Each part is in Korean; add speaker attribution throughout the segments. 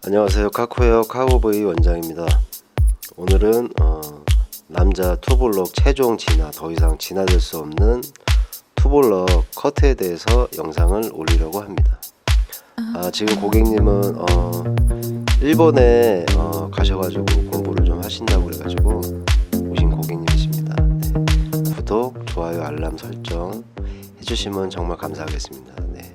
Speaker 1: 안녕하세요. 카코헤어 카우보이 원장입니다. 오늘은 남자 투블럭 최종 진화, 더 이상 진화될 수 없는 투블럭 커트에 대해서 영상을 올리려고 합니다. 지금 고객님은 일본에 가셔가지고 공부를 좀 하신다고 그래가지고 오신 고객님이십니다. 네. 구독, 좋아요, 알람 설정 해주시면 정말 감사하겠습니다. 네.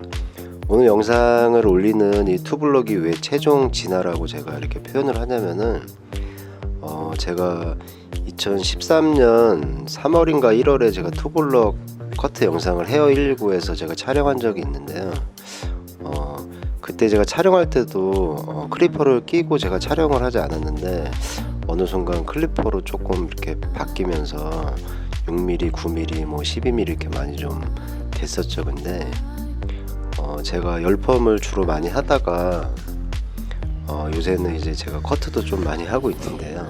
Speaker 1: 오늘 영상을 올리는 이 투블럭이 왜 최종 진화라고 제가 이렇게 표현을 하냐면은 제가 2013년 3월인가 1월에 제가 투블럭 커트 영상을 헤어 119에서 제가 촬영한 적이 있는데요. 그때 제가 촬영할 때도 클리퍼를 끼고 제가 촬영을 하지 않았는데 어느 순간 클리퍼로 조금 이렇게 바뀌면서 6mm, 9mm, 뭐 12mm 이렇게 많이 좀 됐었죠. 근데 제가 열펌을 주로 많이 하다가 요새는 이제 제가 커트도 좀 많이 하고 있는데요.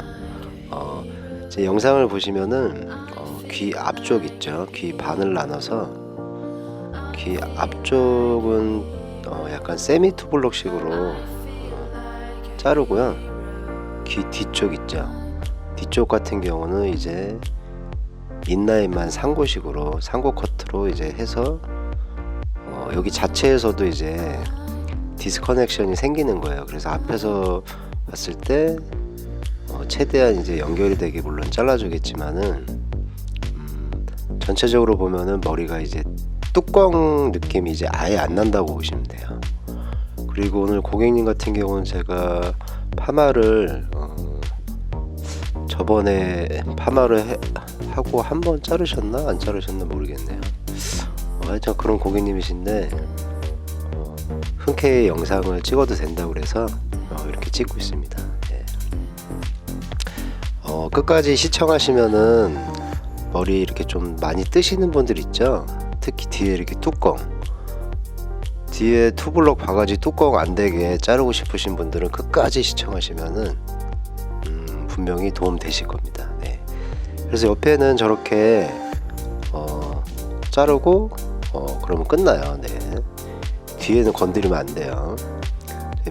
Speaker 1: 제 영상을 보시면은 귀 앞쪽 있죠. 귀 반을 나눠서 귀 앞쪽은 약간 세미 투블럭식으로 자르고요. 귀 뒤쪽 있죠. 뒤쪽 같은 경우는 이제 인라인만 상고식으로 상고 커트로 이제 해서 여기 자체에서도 이제 디스커넥션이 생기는 거예요. 그래서 앞에서 봤을 때 최대한 이제 연결이 되게 물론 잘라주겠지만은 전체적으로 보면은 머리가 이제 뚜껑 느낌이 이제 아예 안 난다고 보시면 돼요. 그리고 오늘 고객님 같은 경우는 제가 파마를 저번에 파마를 하고 한 번 자르셨나 안 자르셨나 모르겠네요. 하여튼 그런 고객님이신데 흔쾌히 영상을 찍어도 된다고 그래서 이렇게 찍고 있습니다. 네. 끝까지 시청하시면은 머리 이렇게 좀 많이 뜨시는 분들 있죠. 특히 뒤에 이렇게 뚜껑, 뒤에 투블럭 바가지 뚜껑 안 되게 자르고 싶으신 분들은 끝까지 시청하시면은 분명히 도움 되실 겁니다. 네. 그래서 옆에는 저렇게 자르고 그러면 끝나요. 네. 뒤에는 건드리면 안 돼요.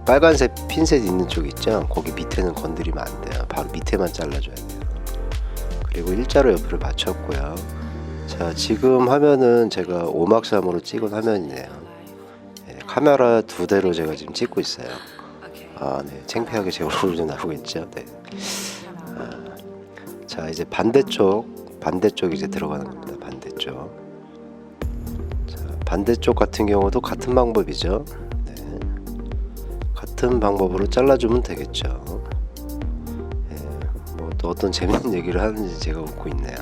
Speaker 1: 빨간색 핀셋 있는 쪽 있죠. 거기 밑에는 건드리면 안 돼요. 바로 밑에만 잘라줘야 돼요. 그리고 일자로 옆으로 맞췄고요. 자, 지금 화면은 제가 5막3으로 찍은 화면이네요. 네, 카메라 2대로 제가 지금 찍고 있어요. 네, 창피하게 제 얼굴 좀 나오고 있죠. 네. 자, 이제 반대쪽 이제 들어가는 겁니다. 반대쪽. 반대쪽 같은 경우도 같은 방법이죠. 네. 같은 방법으로 잘라주면 되겠죠. 네. 뭐 또 어떤 재밌는 얘기를 하는지 제가 웃고 있네요.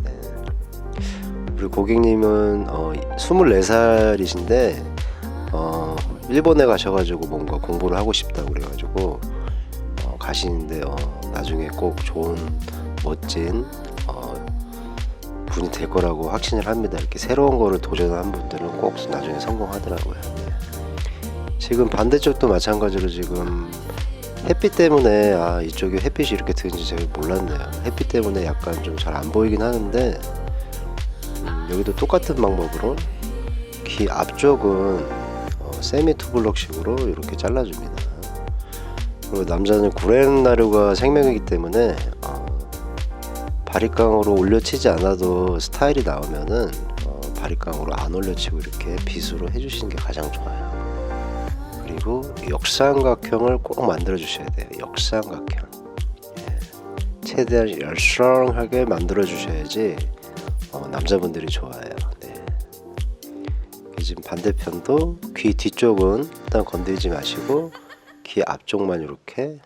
Speaker 1: 네. 우리 고객님은 24살이신데 일본에 가셔가지고 뭔가 공부를 하고 싶다고 그래가지고 가시는데 나중에 꼭 좋은 멋진 분이 될 거라고 확신을 합니다. 이렇게 새로운 거를 도전한 분들은 꼭 나중에 성공하더라고요. 네. 지금 반대쪽도 마찬가지로 지금 햇빛 때문에 이쪽에 햇빛이 이렇게 드는지 제가 몰랐네요. 햇빛 때문에 약간 좀 잘 안 보이긴 하는데 여기도 똑같은 방법으로 귀 앞쪽은 세미 투블럭식으로 이렇게 잘라줍니다. 그리고 남자는 구레나루가 생명이기 때문에 바리깡으로 올려치지 않아도 스타일이 나오면은 바리깡으로 안 올려치고 이렇게 빗으로 해주시는 게 가장 좋아요. 그리고 역삼각형을 꼭 만들어 주셔야 돼요. 역삼각형. 예. 최대한 열성하게 만들어 주셔야지 남자분들이 좋아해요. 네. 지금 반대편도 귀 뒤쪽은 일단 건드리지 마시고 귀 앞쪽만 이렇게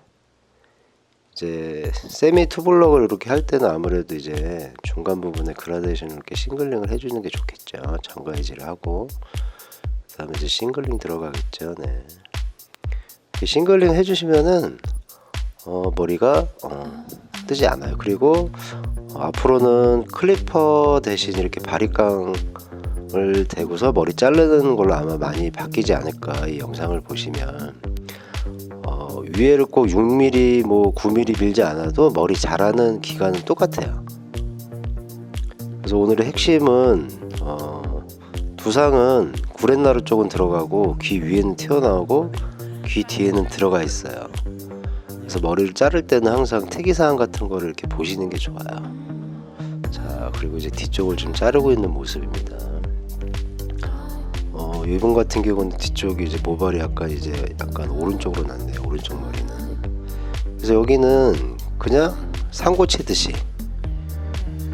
Speaker 1: 이제 세미 투블럭을 이렇게 할 때는 아무래도 이제 중간 부분에 그라데이션을 이렇게 싱글링을 해주는 게 좋겠죠. 정가이질을 하고 그다음에 이제 싱글링 들어가겠죠. 네. 싱글링 해주시면은 머리가 뜨지 않아요. 그리고 앞으로는 클리퍼 대신 이렇게 바리깡을 대고서 머리 자르는 걸로 아마 많이 바뀌지 않을까. 이 영상을 보시면 위에를 꼭 6mm 뭐 9mm 밀지 않아도 머리 자라는 기간은 똑같아요. 그래서 오늘의 핵심은 두상은 구렛나루 쪽은 들어가고 귀 위에는 튀어나오고 귀 뒤에는 들어가 있어요. 그래서 머리를 자를 때는 항상 특이사항 같은 거를 이렇게 보시는 게 좋아요. 자, 그리고 이제 뒤쪽을 좀 자르고 있는 모습입니다. 이분 같은 경우는 뒤쪽이 이제 모발이 약간 오른쪽으로 났네요. 오른쪽 머리는. 그래서 여기는 그냥 상고 치듯이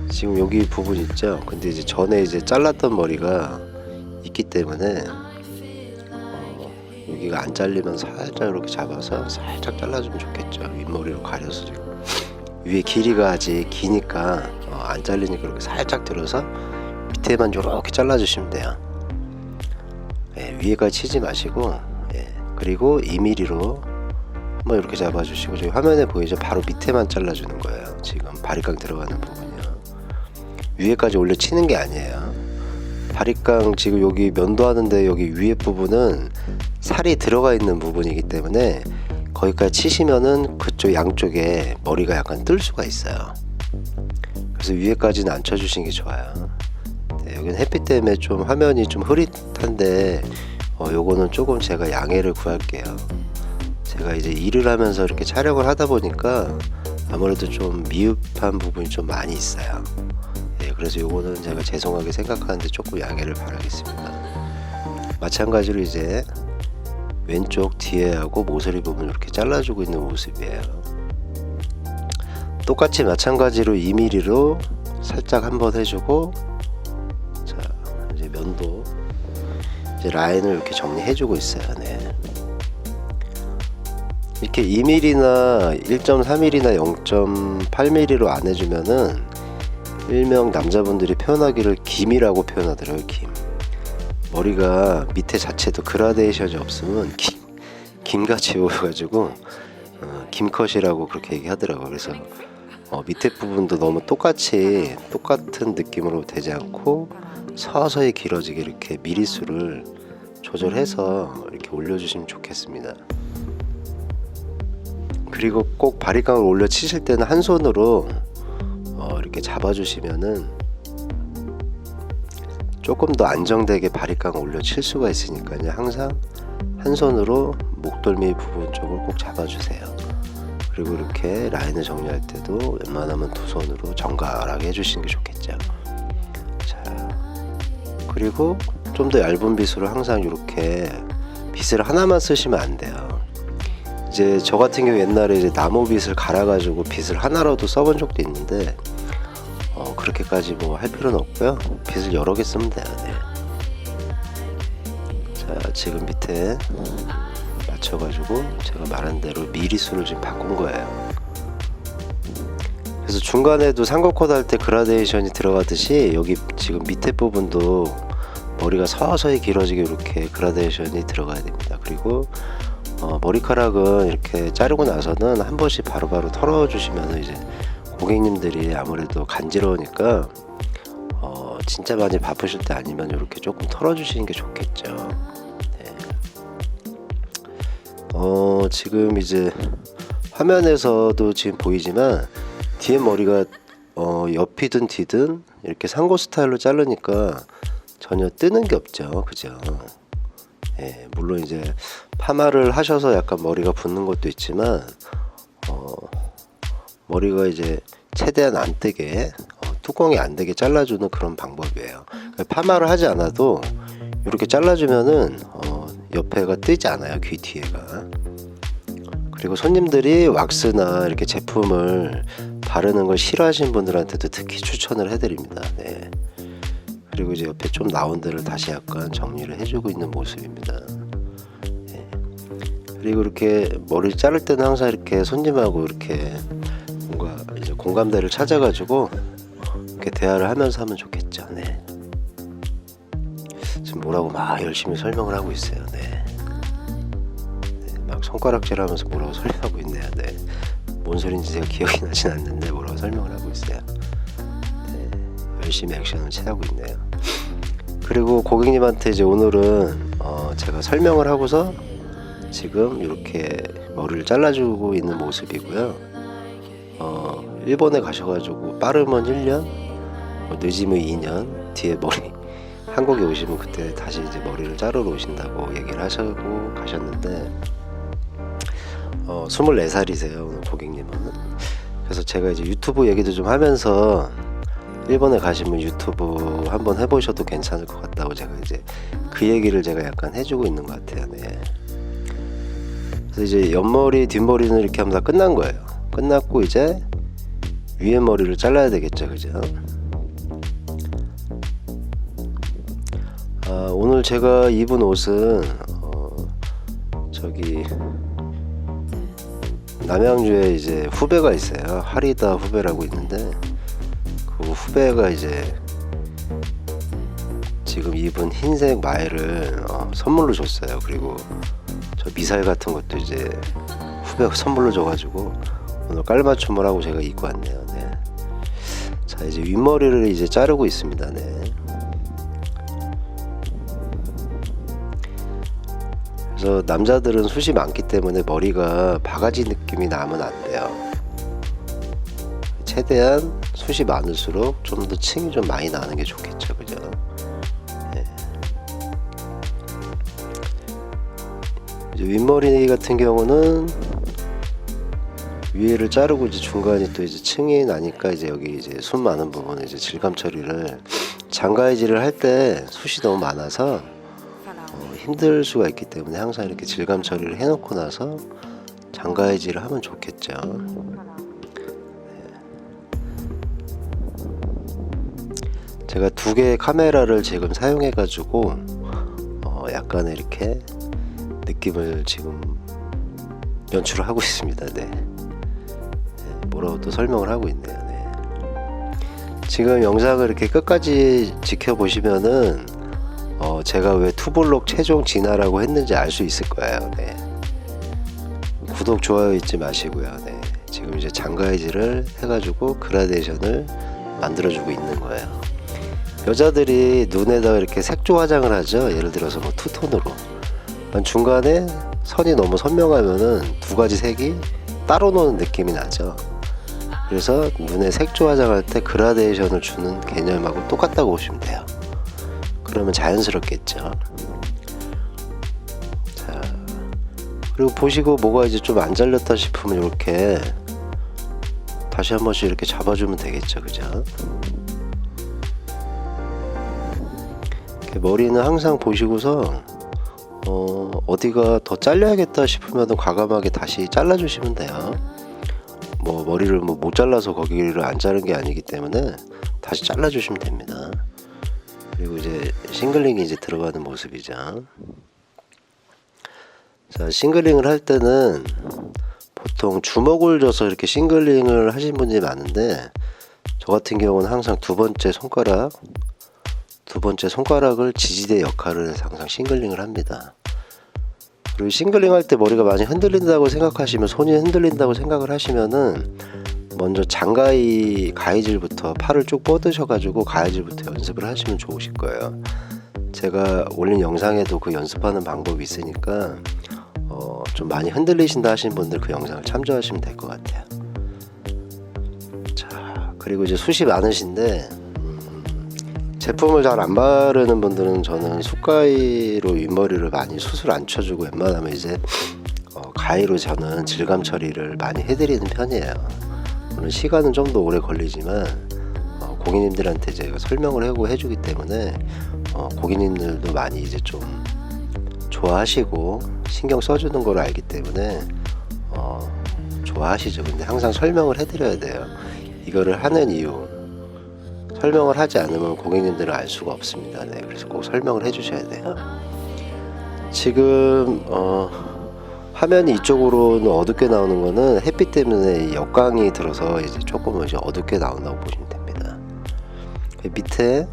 Speaker 1: 지금 여기 부분 있죠. 근데 이제 전에 이제 잘랐던 머리가 있기 때문에 여기가 안 잘리면 살짝 이렇게 잡아서 살짝 잘라주면 좋겠죠. 윗머리로 가려서 위에 길이가 아직 기니까 안 잘리니까 이렇게 살짝 들어서 밑에만 이렇게 잘라주시면 돼요. 예, 위에까지 치지 마시고, 예, 그리고 2mm로 한번 이렇게 잡아주시고, 저기 화면에 보이죠? 바로 밑에만 잘라주는 거예요. 지금 바리깡 들어가는 부분이요. 위에까지 올려 치는 게 아니에요. 바리깡 지금 여기 면도하는데 여기 위에 부분은 살이 들어가 있는 부분이기 때문에 거기까지 치시면은 그쪽 양쪽에 머리가 약간 뜰 수가 있어요. 그래서 위에까지는 안 쳐주시는 게 좋아요. 네, 여기는 햇빛 때문에 좀 화면이 좀 흐릿한데 요거는 조금 제가 양해를 구할게요. 제가 이제 일을 하면서 이렇게 촬영을 하다 보니까 아무래도 좀 미흡한 부분이 좀 많이 있어요. 네, 그래서 요거는 제가 죄송하게 생각하는데 조금 양해를 바라겠습니다. 마찬가지로 이제 왼쪽 뒤에하고 모서리 부분 이렇게 잘라주고 있는 모습이에요. 똑같이 마찬가지로 2mm로 살짝 한번 해주고, 자 이제 면도 이제 라인을 이렇게 정리해주고 있어요. 네. 이렇게 2mm나 1.3mm나 0.8mm로 안 해주면은 일명 남자분들이 표현하기를 김이라고 표현하더라고요. 김. 머리가 밑에 자체도 그라데이션이 없으면 김같이 보여가지고 김컷이라고 그렇게 얘기하더라고요. 그래서 밑에 부분도 너무 똑같은 느낌으로 되지 않고 서서히 길어지게 이렇게 미리수를 조절해서 이렇게 올려주시면 좋겠습니다. 그리고 꼭 바리깡을 올려 치실 때는 한 손으로 이렇게 잡아주시면은 조금 더 안정되게 바리깡을 올려 칠 수가 있으니까요. 항상 한 손으로 목덜미 부분 쪽을 꼭 잡아주세요. 그리고 이렇게 라인을 정리할 때도 웬만하면 두 손으로 정갈하게 해주시는 게 좋겠죠. 자, 그리고 좀 더 얇은 빗으로 항상 이렇게 빗을 하나만 쓰시면 안 돼요. 이제 저 같은 경우 옛날에 이제 나무 빗을 갈아가지고 빗을 하나로도 써본 적도 있는데 그렇게까지 뭐 할 필요는 없고요. 빗을 여러 개 쓰면 돼요. 네. 자, 지금 밑에 맞춰가지고 제가 말한 대로 미리수를 지금 바꾼 거예요. 그래서 중간에도 상거컷 할 때 그라데이션이 들어가듯이 여기 지금 밑에 부분도 머리가 서서히 길어지게 이렇게 그라데이션이 들어가야 됩니다. 그리고 머리카락은 이렇게 자르고 나서는 한 번씩 바로바로 털어주시면 이제 고객님들이 아무래도 간지러우니까 진짜 많이 바쁘실 때 아니면 이렇게 조금 털어주시는 게 좋겠죠. 네. 지금 이제 화면에서도 지금 보이지만 뒤에 머리가 옆이든 뒤든 이렇게 상고 스타일로 자르니까 전혀 뜨는 게 없죠. 그죠? 예, 물론 이제 파마를 하셔서 약간 머리가 붓는 것도 있지만 머리가 이제 최대한 안 뜨게 뚜껑이 안 되게 잘라주는 그런 방법이에요. 파마를 하지 않아도 이렇게 잘라주면은 옆에가 뜨지 않아요. 귀 뒤에가. 그리고 손님들이 왁스나 이렇게 제품을 바르는 걸 싫어하시는 분들한테도 특히 추천을 해드립니다. 네. 그리고 이제 옆에 좀 나온 데를 다시 약간 정리를 해주고 있는 모습입니다. 네. 그리고 이렇게 머리를 자를 때는 항상 이렇게 손님하고 이렇게 뭔가 이제 공감대를 찾아가지고 이렇게 대화를 하면서 하면 좋겠죠. 네. 지금 뭐라고 막 열심히 설명을 하고 있어요. 네. 네, 막 손가락질하면서 뭐라고 설명하고 있네요. 네. 뭔 소린지 제가 기억이 나진 않는데 뭐라고 설명을 하고 있어요. 네. 열심히 액션을 취하고 있네요. 그리고 고객님한테 이제 오늘은 제가 설명을 하고서 지금 이렇게 머리를 잘라주고 있는 모습이고요. 일본에 가셔가지고 빠르면 1년, 늦으면 2년 뒤에 머리 한국에 오시면 그때 다시 이제 머리를 자르러 오신다고 얘기를 하시고 가셨는데 24살이세요 오늘 고객님은. 그래서 제가 이제 유튜브 얘기도 좀 하면서 일본에 가시면 유튜브 한번 해보셔도 괜찮을 것 같다고 제가 이제 그 얘기를 제가 약간 해주고 있는 것 같아요. 네. 그래서 이제 옆머리 뒷머리는 이렇게 하면 다 끝난 거예요. 끝났고 이제 위에 머리를 잘라야 되겠죠, 그죠? 오늘 제가 입은 옷은 저기 남양주에 이제 후배가 있어요. 하리다 후배라고 있는데 그 후배가 이제 지금 입은 흰색 마이를 선물로 줬어요. 그리고 저 미사일 같은 것도 이제 후배가 선물로 줘가지고 오늘 깔맞춤을 하고 제가 입고 왔네요. 네. 자, 이제 윗머리를 이제 자르고 있습니다. 네. 그래서 남자들은 숱이 많기 때문에 머리가 바가지 느낌이 나면 안 돼요. 최대한 숱이 많을수록 좀 더 층이 좀 많이 나는 게 좋겠죠, 그죠? 네. 이제 윗머리 같은 경우는 위에를 자르고 이제 중간이 또 이제 층이 나니까 이제 여기 이제 숱 많은 부분에 이제 질감 처리를 장가위질을 할 때 숱이 너무 많아서 힘들 수가 있기 때문에 항상 이렇게 질감 처리를 해놓고 나서 장가위질을 하면 좋겠죠. 제가 두 개의 카메라를 지금 사용해 가지고 약간의 이렇게 느낌을 지금 연출을 하고 있습니다. 네. 뭐라고 또 설명을 하고 있네요. 네. 지금 영상을 이렇게 끝까지 지켜보시면은 제가 왜 투블록 최종 진화라고 했는지 알 수 있을 거예요. 네. 구독 좋아요 잊지 마시고요. 네. 지금 이제 장가위질을 해가지고 그라데이션을 만들어주고 있는 거예요. 여자들이 눈에다가 이렇게 색조 화장을 하죠. 예를 들어서 뭐 투톤으로. 중간에 선이 너무 선명하면은 두 가지 색이 따로 노는 느낌이 나죠. 그래서 눈에 색조 화장할 때 그라데이션을 주는 개념하고 똑같다고 보시면 돼요. 그러면 자연스럽겠죠. 자, 그리고 보시고 뭐가 이제 좀 안 잘렸다 싶으면 이렇게 다시 한 번씩 이렇게 잡아주면 되겠죠, 그죠? 이렇게 머리는 항상 보시고서 어디가 더 잘려야겠다 싶으면 과감하게 다시 잘라주시면 돼요. 뭐 머리를 뭐 못 잘라서 거기를 안 자른 게 아니기 때문에 다시 잘라주시면 됩니다. 그리고 이제 싱글링이 이제 들어가는 모습이죠. 자, 싱글링을 할 때는 보통 주먹을 줘서 이렇게 싱글링을 하신 분들이 많은데 저 같은 경우는 항상 두 번째 손가락을 지지대 역할을 해서 항상 싱글링을 합니다. 그리고 싱글링 할 때 머리가 많이 흔들린다고 생각하시면, 손이 흔들린다고 생각을 하시면은 먼저 가위질부터 팔을 쭉 뻗으셔가지고 가위질부터 연습을 하시면 좋으실 거예요. 제가 올린 영상에도 그 연습하는 방법이 있으니까 좀 많이 흔들리신다 하시는 분들 그 영상을 참조하시면 될 것 같아요. 자, 그리고 이제 숱이 많으신데 제품을 잘 안 바르는 분들은 저는 숯가위로 윗머리를 많이 숱을 안 쳐주고 웬만하면 이제 가위로 저는 질감 처리를 많이 해드리는 편이에요. 물론 시간은 좀 더 오래 걸리지만 고객님들한테 제가 설명을 하고 해주기 때문에 고객님들도 많이 이제 좀 좋아하시고 신경 써주는 걸 알기 때문에 좋아하시죠. 근데 항상 설명을 해드려야 돼요. 이거를 하는 이유, 설명을 하지 않으면 고객님들은 알 수가 없습니다. 네, 그래서 꼭 설명을 해주셔야 돼요. 지금 화면이 이쪽으로는 어둡게 나오는 거는 햇빛 때문에 역광이 들어서 이제 조금 이제 어둡게 나온다고 보시면 됩니다. 밑에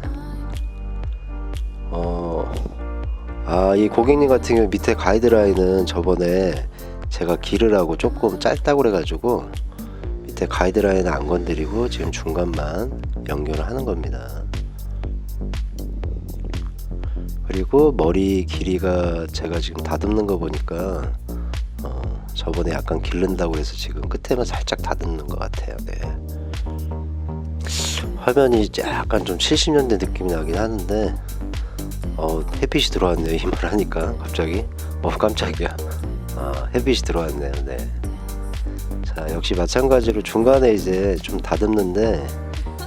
Speaker 1: 이 고객님 같은 경우 밑에 가이드라인은 저번에 제가 기르라고 조금 짧다고 그래가지고 밑에 가이드라인은 안 건드리고 지금 중간만 연결을 하는 겁니다. 그리고 머리 길이가 제가 지금 다듬는 거 보니까 저번에 약간 기른다고 해서 지금 끝에만 살짝 다듬는 것 같아요. 네. 화면이 약간 좀 70년대 느낌이 나긴 하는데 햇빛이 들어왔네요. 이 말 하니까 갑자기 깜짝이야. 햇빛이 들어왔네요. 네. 자, 역시 마찬가지로 중간에 이제 좀 다듬는데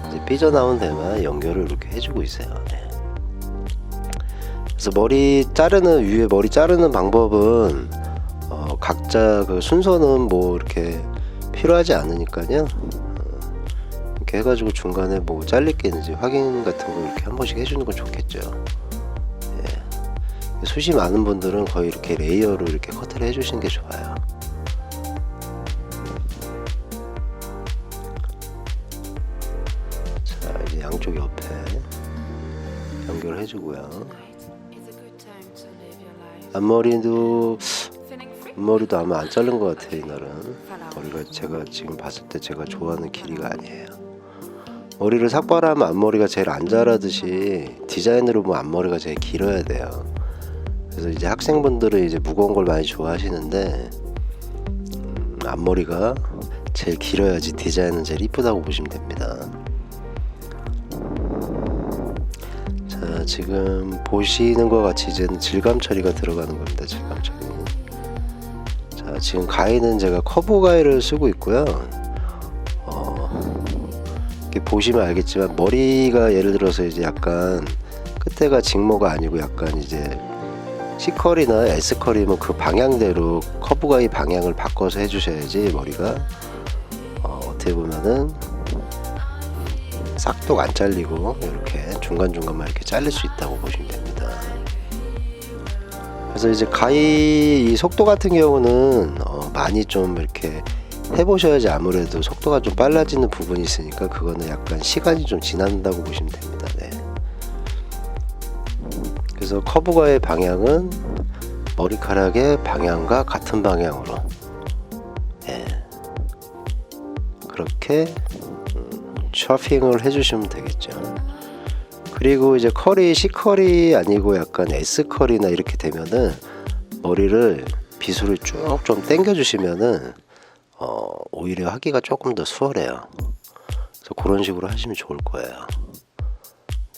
Speaker 1: 이제 삐져나온 데만 연결을 이렇게 해주고 있어요. 네. 그래서 위에 머리 자르는 방법은 각자 그 순서는 뭐 이렇게 필요하지 않으니까요. 이렇게 해가지고 중간에 뭐 잘릴 게 있는지 확인 같은 거 이렇게 한 번씩 해주는 건 좋겠죠. 예. 숱이 많은 분들은 거의 이렇게 레이어로 이렇게 커트를 해주시는 게 좋아요. 자, 이제 양쪽 옆에 연결을 해주고요. 앞머리도 아마 안 자른 것 같아요. 이날은 머리가 제가 지금 봤을 때 제가 좋아하는 길이가 아니에요. 머리를 삭발하면 앞머리가 제일 안 자라듯이 디자인으로 보면 앞머리가 제일 길어야 돼요. 그래서 이제 학생분들은 이제 무거운 걸 많이 좋아하시는데 앞머리가 제일 길어야지 디자인은 제일 이쁘다고 보시면 됩니다. 자, 지금 보시는 것 같이 이제는 질감 처리가 들어가는 겁니다. 질감 처리. 자, 지금 가위는 제가 커브 가위를 쓰고 있고요. 이렇게 보시면 알겠지만 머리가 예를 들어서 이제 약간 끝에가 직모가 아니고 약간 이제 C컬이나 S컬이면 그 방향대로 커브 가위 방향을 바꿔서 해주셔야지 머리가 어떻게 보면은 싹둑 안 잘리고 이렇게 중간중간만 이렇게 잘릴 수 있다고 보시면 됩니다. 그래서 이제 가위 이 속도 같은 경우는 많이 좀 이렇게 해보셔야지 아무래도 속도가 좀 빨라지는 부분이 있으니까 그거는 약간 시간이 좀 지난다고 보시면 됩니다. 네. 그래서 커브가의 방향은 머리카락의 방향과 같은 방향으로 그렇게 셔핑을 해주시면 되겠죠. 그리고 이제 컬이 C컬이 아니고 약간 S컬이나 이렇게 되면은 머리를 빗으로 쭉 좀 당겨 주시면은 오히려 하기가 조금 더 수월해요. 그래서 그런 식으로 하시면 좋을 거예요.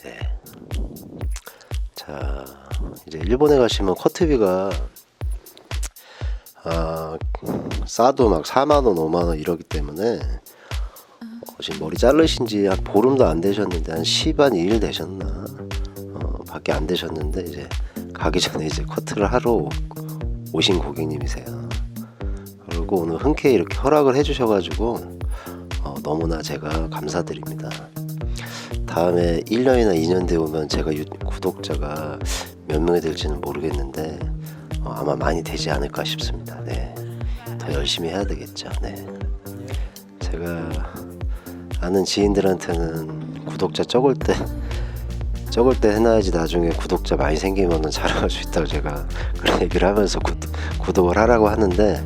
Speaker 1: 네. 자, 이제 일본에 가시면 커트비가 싸도 막 4만원 5만원 이러기 때문에 지금 머리 자르신 지 한 보름도 안 되셨는데 한 10한 2일 되셨나 밖에 안 되셨는데 이제 가기 전에 이제 커트를 하러 오신 고객님이세요. 그리고 오늘 흔쾌히 이렇게 허락을 해주셔가지고 너무나 제가 감사드립니다. 다음에 1년이나 2년 뒤에 오면 제가 구독자가 몇 명이 될지는 모르겠는데 아마 많이 되지 않을까 싶습니다. 네. 더 열심히 해야 되겠죠. 네. 제가 아는 지인들한테는 구독자 적을 때 해놔야지 나중에 구독자 많이 생기면은 자랑할 수 있다고 제가 그런 얘기를 하면서 구독을 하라고 하는데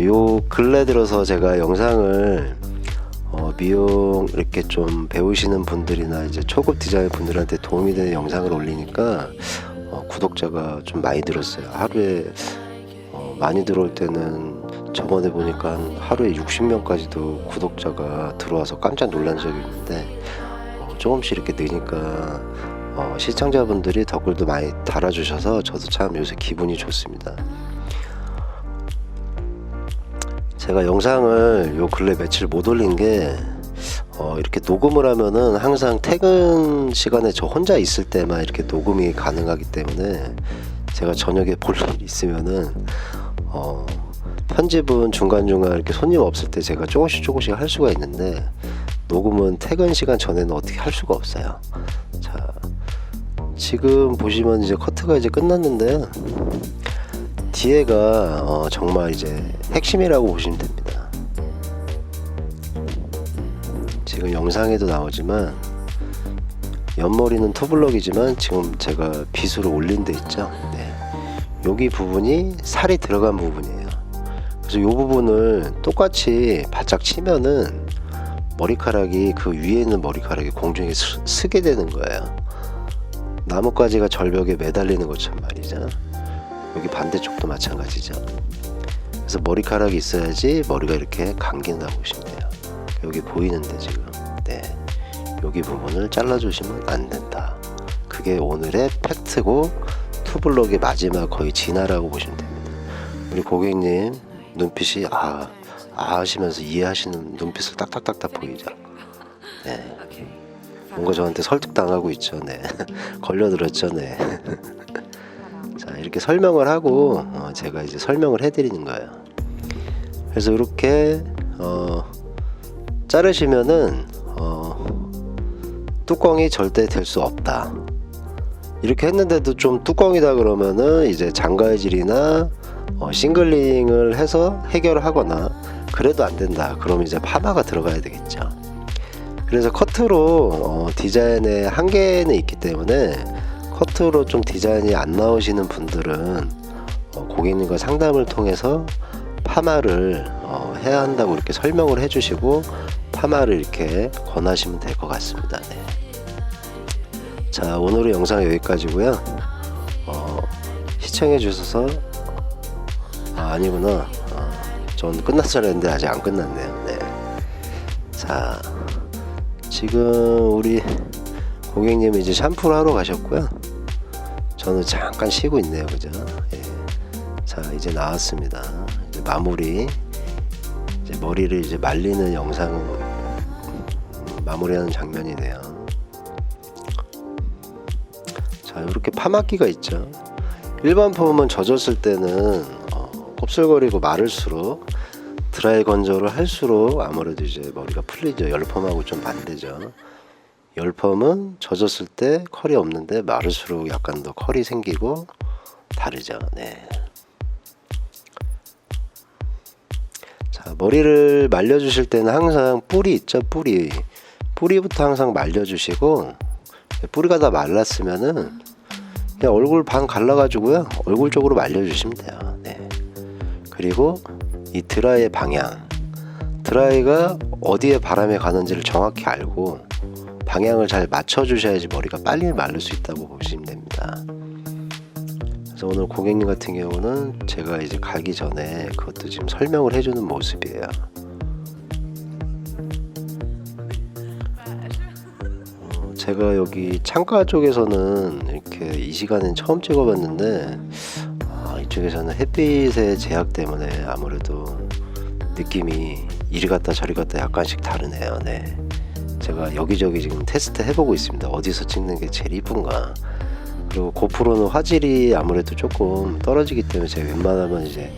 Speaker 1: 요 근래 들어서 제가 영상을 미용 이렇게 좀 배우시는 분들이나 이제 초급 디자인 분들한테 도움이 되는 영상을 올리니까 구독자가 좀 많이 늘었어요. 하루에 많이 들어올 때는 저번에 보니까 하루에 60명까지도 구독자가 들어와서 깜짝 놀란 적이 있는데 조금씩 이렇게 느니까 시청자분들이 댓글도 많이 달아주셔서 저도 참 요새 기분이 좋습니다. 제가 영상을 요 근래 며칠 못 올린 게 이렇게 녹음을 하면은 항상 퇴근 시간에 저 혼자 있을 때만 이렇게 녹음이 가능하기 때문에 제가 저녁에 볼 일 있으면은 편집은 중간중간 이렇게 손님 없을 때 제가 조금씩 할 수가 있는데 녹음은 퇴근 시간 전에는 어떻게 할 수가 없어요. 자, 지금 보시면 이제 커트가 이제 끝났는데요. 뒤에가 정말 이제 핵심이라고 보시면 됩니다. 지금 영상에도 나오지만 옆머리는 투블럭이지만 지금 제가 빗으로 올린 데 있죠. 네. 여기 부분이 살이 들어간 부분이에요. 그래서 이 부분을 똑같이 바짝 치면은 머리카락이 그 위에 있는 머리카락이 공중에 쓰게 되는 거예요. 나뭇가지가 절벽에 매달리는 것처럼 말이죠. 여기 반대쪽도 마찬가지죠. 그래서 머리카락이 있어야지 머리가 이렇게 감긴다고 보시면 돼요. 여기 보이는데 지금 여기 부분을 잘라주시면 안 된다. 그게 오늘의 팩트고 투블럭의 마지막 거의 진화라고 보시면 됩니다. 우리 고객님 눈빛이 하시면서 이해하시는 눈빛을 딱딱딱딱 보이죠. 네. 뭔가 저한테 설득당하고 있죠. 네. 걸려들었죠. 네. 자, 이렇게 설명을 하고 제가 이제 설명을 해드리는 거예요. 그래서 이렇게 자르시면은 뚜껑이 절대 될 수 없다. 이렇게 했는데도 좀 뚜껑이다 그러면은 이제 장가해질이나 싱글링을 해서 해결하거나 그래도 안 된다. 그럼 이제 파마가 들어가야 되겠죠. 그래서 커트로 디자인에 한계는 있기 때문에 커트로 좀 디자인이 안 나오시는 분들은 고객님과 상담을 통해서 파마를 해야 한다고 이렇게 설명을 해주시고 파마를 이렇게 권하시면 될 것 같습니다. 네. 자, 오늘의 영상 여기까지고요. 시청해 주셔서 아니구나. 전 끝났어야 했는데 아직 안 끝났네요. 네. 자, 지금 우리 고객님이 이제 샴푸를 하러 가셨고요. 저는 잠깐 쉬고 있네요. 그죠? 예. 자, 이제 나왔습니다. 이제 마무리. 이제 머리를 이제 말리는 영상을 마무리하는 장면이네요. 자, 이렇게 파마기가 있죠. 일반 폼은 젖었을 때는 곱슬거리고 마를수록 드라이 건조를 할수록 아무래도 이제 머리가 풀리죠. 열펌하고 좀 반대죠. 열펌은 젖었을 때 컬이 없는데 마를수록 약간 더 컬이 생기고 다르죠. 네. 자, 머리를 말려주실 때는 항상 뿌리 있죠. 뿌리부터 항상 말려주시고 뿌리가 다 말랐으면은 그냥 얼굴 반 갈라가지고요. 얼굴 쪽으로 말려주시면 돼요. 네. 그리고 이 드라이의 방향, 드라이가 어디에 바람이 가는지를 정확히 알고 방향을 잘 맞춰주셔야지 머리가 빨리 마를 수 있다고 보시면 됩니다. 그래서 오늘 고객님 같은 경우는 제가 이제 가기 전에 그것도 지금 설명을 해주는 모습이에요. 제가 여기 창가 쪽에서는 이렇게 이 시간엔 처음 찍어봤는데 이쪽에서는 햇빛의 제약 때문에 아무래도 느낌이 이리 갔다 저리 갔다 약간씩 다르네요. 네. 제가 여기저기 지금 테스트 해보고 있습니다. 어디서 찍는 게 제일 이쁜가. 그리고 고프로는 화질이 아무래도 조금 떨어지기 때문에 제가 웬만하면 이제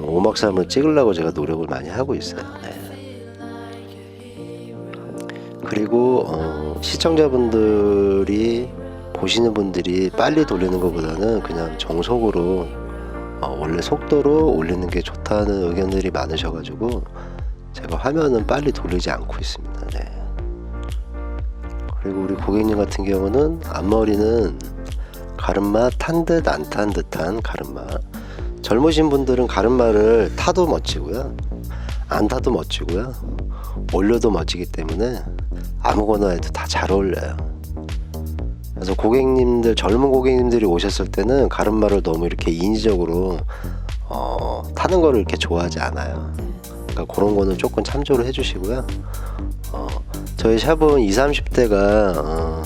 Speaker 1: 오막삼을 찍으려고 제가 노력을 많이 하고 있어요. 네. 그리고 시청자분들이 보시는 분들이 빨리 돌리는 것보다는 그냥 정속으로 원래 속도로 올리는 게 좋다는 의견들이 많으셔가지고 제가 화면은 빨리 돌리지 않고 있습니다. 네. 그리고 우리 고객님 같은 경우는 앞머리는 가르마 탄 듯 안 탄 듯한 가르마. 젊으신 분들은 가르마를 타도 멋지고요, 안 타도 멋지고요, 올려도 멋지기 때문에 아무거나 해도 다 잘 어울려요. 그래서 고객님들, 젊은 고객님들이 오셨을 때는 가르마를 너무 이렇게 인위적으로 타는 거를 이렇게 좋아하지 않아요. 그러니까 그런 거는 조금 참조를 해주시고요. 저희 샵은 20, 30대가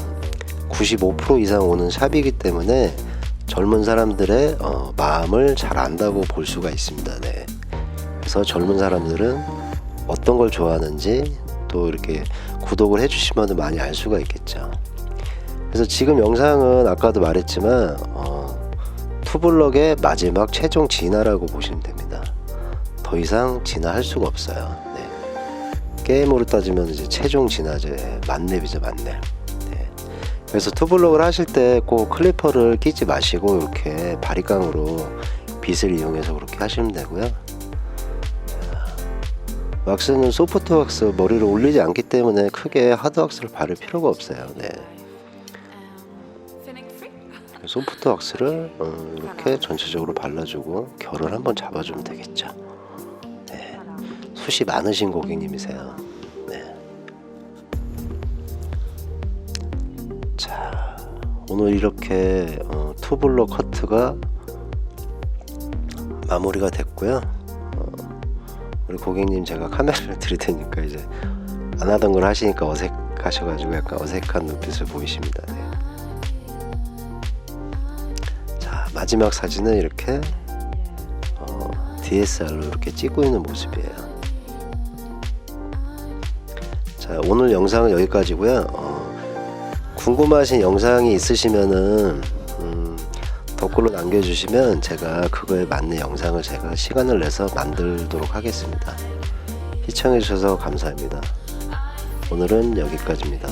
Speaker 1: 95% 이상 오는 샵이기 때문에 젊은 사람들의 마음을 잘 안다고 볼 수가 있습니다. 네. 그래서 젊은 사람들은 어떤 걸 좋아하는지 또 이렇게 구독을 해주시면 많이 알 수가 있겠죠. 그래서 지금 영상은 아까도 말했지만 투블럭의 마지막 최종 진화라고 보시면 됩니다. 더 이상 진화할 수가 없어요. 네. 게임으로 따지면 이제 최종 진화제 만렙이죠, 만렙. 네. 그래서 투블럭을 하실 때 꼭 클리퍼를 끼지 마시고 이렇게 바리깡으로 빗을 이용해서 그렇게 하시면 되고요. 왁스는 소프트 왁스, 머리를 올리지 않기 때문에 크게 하드 왁스를 바를 필요가 없어요. 네. 소프트 왁스를 이렇게 전체적으로 발라주고 결을 한번 잡아주면 되겠죠. 네. 숱이 많으신 고객님이세요. 네. 자, 오늘 이렇게 투블럭 커트가 마무리가 됐고요. 우리 고객님 제가 카메라를 들일 테니까 이제 안 하던 걸 하시니까 어색하셔가지고 약간 어색한 눈빛을 보이십니다. 네. 자, 마지막 사진은 이렇게 DSLR로 이렇게 찍고 있는 모습이에요. 자, 오늘 영상은 여기까지고요. 궁금하신 영상이 있으시면은 댓글로 남겨주시면 제가 그거에 맞는 영상을 제가 시간을 내서 만들도록 하겠습니다. 시청해주셔서 감사합니다. 오늘은 여기까지입니다.